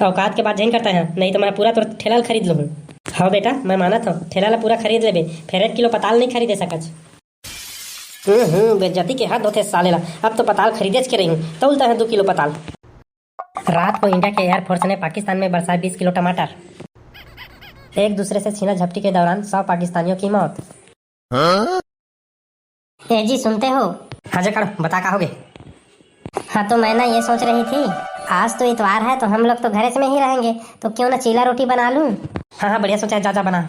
औकात के बात झेन करता है, नहीं तो मैं पूरा तो ठेला ला खरीद लूँ। हाँ बेटा मैं मानत हूँ, ठेला ला पूरा खरीद लेबे, फिर 1 किलो पताल नहीं खरीदे सकच। बेइज्जती के हद होते साले ला। अब तो पताल खरीदे के रही हूँ, तौलता है 2 किलो पताल। रात को इंडिया के एयरफोर्स ने पाकिस्तान में बरसाए 20 किलो टमाटर। एक दूसरे से छीना झपटी के दौरान 100 पाकिस्तानियों की मौत। ए जी सुनते हो? हाँ जी करो, बता का होगे। हाँ तो मैं ना ये सोच रही थी, आज तो इतवार है तो हम लोग तो घर में ही रहेंगे, तो क्यों ना चीला रोटी बना लूं। हाँ हाँ बढ़िया सोचा है, जा जा बना।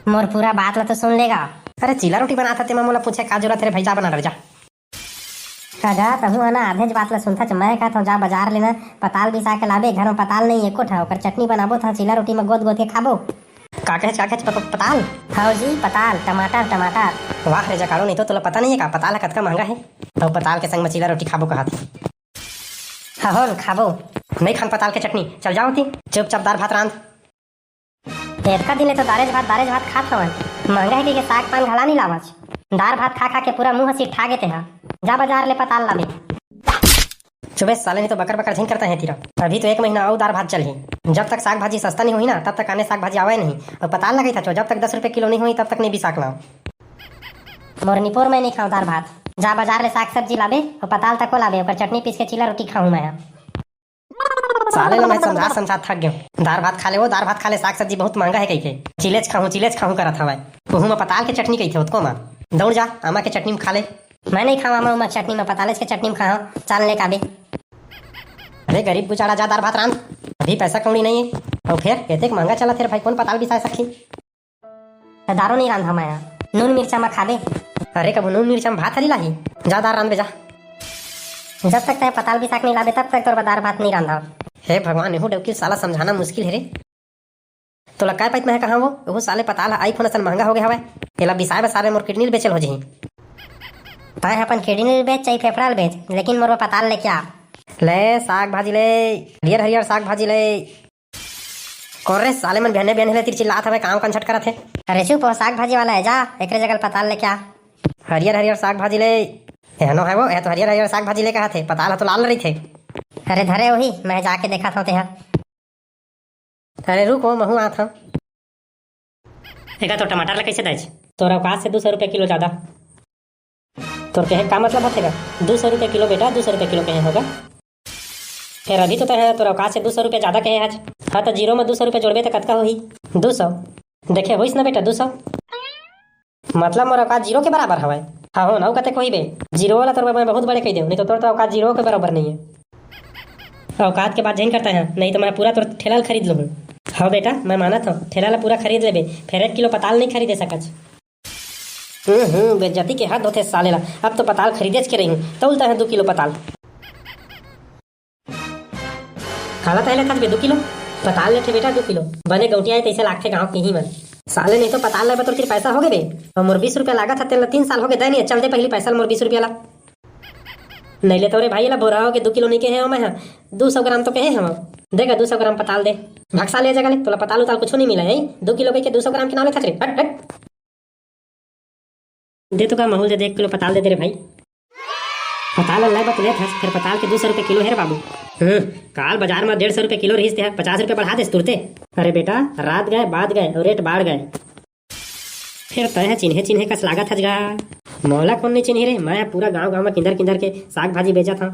मोर पूरा बात ला तो सुन लेगा। अरे चीला रोटी बना था, मोला पूछे का जरूरत है भाई, जा बना रह जा। जा तहु है ना आधे बात ला सुनता मैं कहता हूँ जा बाजार लेना पताल बिसा के लाबे, घर में पताल नहीं एको ठा, ओकर चटनी बनाबो था, चीला रोटी में गोद गोद के खाबो। पताल? हाँ जी पताल, टमाटर टमाटर। वाह रे जकारो, नहीं तो तुला पता नहीं है का पताल कतका महंगा है। तो पताल के संग में चीला रोटी खाबो कहा था। हाँ हो खाबो। नहीं खान पताल के चटनी, चल जाओ थी चुपचाप दाल भात रांध। एतका दिन तो दारेज भात खात हवन, महंगा है कि साग पान घला नहीं लावच। दार भात खा खा के पूरा मुंह सीट ठा गए थे। जा बाजार ले पताल लाबे। चुबे साले नहीं तो बकर बकर झिन करता है तीरा। अभी तो 1 महीना और दाल भात चल ही, जब तक साग भाजी सस्ता नहीं हुई ना तब तक आने साग भाजी आवे नहीं। और पताल लगी था जब तक 10 रुपए किलो नहीं हुई तब तक नहीं भी साग लाओ। मोरनीपुर में नहीं खाऊं दाल भात, जा बाजार ले साग सब्जी लाबे और पताल तक को लाबे, ओकर चटनी पीस के चीला रोटी खाऊं मैं। साले ला मैं समझा थक गया। दाल भात खा ले, वो दाल भात खा ले, साग सब्जी बहुत महंगा है कही के। चिलेज खाऊं करत हवा। ओहू में पताल के चटनी कही थे उसको मां। दौड़ जा आमा के चटनी में खा ले। मैं नहीं खाऊं आमा चटनी में, पताल के चटनी में खाऊं, चाल ले काबे। अरे गरीब गुचारा जा दाल भात रांध, अभी पैसा कौड़ी नहीं है। और फिर एते महंगा चला थे भाई, कौन पताल बिसा सकी। दारो नहीं रांधा मैं, नून मिर्चा में खाबे। अरे कब नून मिर्चा में भात हरी लाही, जा दाल रांध जा। जब तक पताल बिसाक नहीं लाबे तब तक तोर दाल भात नहीं रांधा। हे भगवान, एहू डबकी साला समझाना मुश्किल है रे। तो लगा पैत में कहा वो साले पताल आईफोन असल महंगा हो गया हवा। एला बिसाए बसारे मोर किडनी बेचल हो जही। तय अपन किडनी बेच चाहे फेफड़ा बेच, लेकिन मोर पताल ले क्या ले साग भाजी ले, हरियर हरियर साग भाजी ले। कोरे साले मन बहने बहने ले तिर चिल्लात हवे, काम कंछट करत है। अरे चुप, साग भाजी वाला है, जा एकरे जगह पताल ले क्या। हरियर हरियर साग भाजी ले, एहनो है वो, तो हरियर हरियर साग भाजी ले कहा थे, पताल तो लाल रही थे। अरे धरे वही, मैं जाके देखा था तेहा। अरे रुको महू आत हूँ। तो टमाटर ला कैसे दाई? तोरा औकात से 200 रुपये किलो ज्यादा। तोर कहे का मतलब होगा 200 रुपये किलो बेटा, 200 रुपये किलो कहे होगा। फिर अभी तो है तोरा औकात से 200 रुपये ज्यादा कहे आज। हाँ तो जीरो में 200 रुपये जोड़बे तो कतका होही? 200 देखे होइस ना बेटा, 200 मतलब मोर औकात जीरो के बराबर हवा। हाँ हो ना कते कोई बे जीरो वाला तोर मैं बहुत बड़े कह दे, नहीं तो तोर तो औकात जीरो के बराबर नहीं है। औकात के बात झेन करता है, नहीं तो मैं पूरा तोर ठेला ला खरीद लूँ। हाँ बेटा मैं मानत हूँ, ठेला ला पूरा खरीद लेबे, फिर 1 किलो पताल नहीं खरीदे सकच। बेइज्जती के हद होते साले ला। अब तो पताल खरीदे के रही हूँ, तौलता है 2 किलो पताल। खाला पहले खा 2 किलो पताल लेते बेटा, 2 किलो बने गौटिया तैसे लागते गाँव के ही मन। साले नहीं तो पताल ले तो फिर पैसा हो गए बे, और मोर 20 रुपया लागत है, 3 साल हो गए नहीं चल दे पहली पैसा मोर 20 रुपया ला। नहीं ले तो रे भाई ला बोरा हो के 2 किलो नहीं कहे मैं 200 ग्राम तो कहे हम देगा, 200 ग्राम पताल दे भक्सा ले जगह ले। तो पताल उताल कुछ नहीं मिला है, 2 किलो के 200 ग्राम के नाम ले हट हट दे तो का महूल दे 1 किलो पताल दे दे रे भाई। पताल ला बत ले फिर पताल के 200 रुपये किलो है रे बाबू। काल बाजार में 150 रुपये किलो रही 50 रुपये बढ़ा दे तुरते। अरे बेटा रात गए बाद गए और रेट बढ़ गए, फिर तय चिन्हे कस लागत हजगा। मौला कौन नहीं चिन्ही रे, मैं पूरा गांव में किंदर किंदर के साग भाजी बेचा था।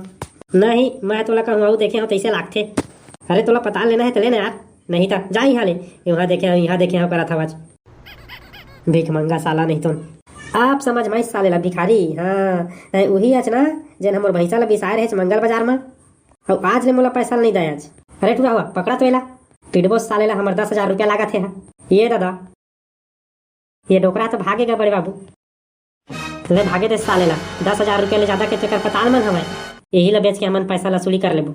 नहीं मैं तोला कहूँ देखे हो तैसे लागते। अरे तोला पताल लेना है तो लेना यार, नहीं था जा यहाँ ले, यहाँ देखे हो करा था आज भीख मंगा साला। नहीं तो आप समझ मैं साले ला भिखारी। हाँ वही आज ना जन हमर भैंसा ला बिसाए रहे मंगल बाजार में, और आज ले मोला पैसा नहीं दे आज। अरे टूरा हुआ पकड़ा तो एला पिटबो साले ला, हमर 10,000 रुपया लागत है। ये दादा ये डोकरा तो भागेगा बड़े बाबू, ले भागे दे साले ला। 10,000 रुपया ले ज्यादा के चक्कर पताल मन हमें, यही ला बेच के हमन पैसा वसूली कर लेबो।